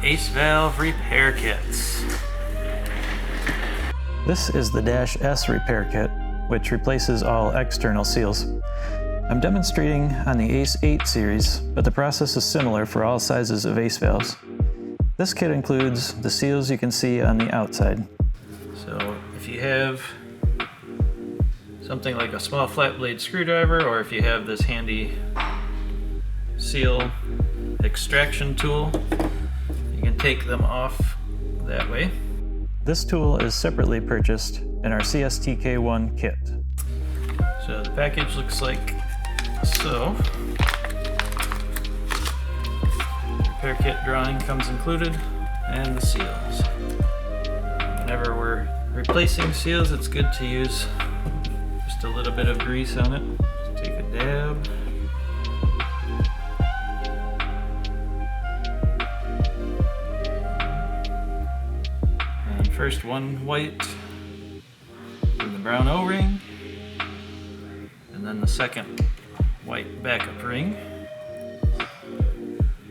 Ace valve repair kits. This is the -S repair kit, which replaces all external seals. I'm demonstrating on the Ace 8 series, but the process is similar for all sizes of Ace valves. This kit includes the seals you can see on the outside. So if you have something like a small flat blade screwdriver, or if you have this handy seal extraction tool, you can take them off that way. This tool is separately purchased in our CSTK1 kit. So the package looks like so. Repair kit drawing comes included, and the seals. Whenever we're replacing seals, it's good to use just a little bit of grease on it. Just take a dab. And first one white in the brown O-ring, and then the second white backup ring.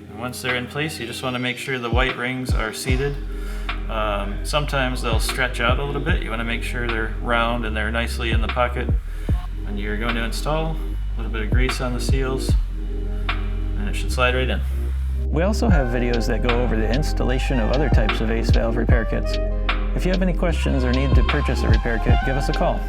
And once they're in place, you just want to make sure the white rings are seated. Sometimes they'll stretch out a little bit. You want to make sure they're round and they're nicely in the pocket. And you're going to install a little bit of grease on the seals, and it should slide right in. We also have videos that go over the installation of other types of Ace valve repair kits. If you have any questions or need to purchase a repair kit, give us a call.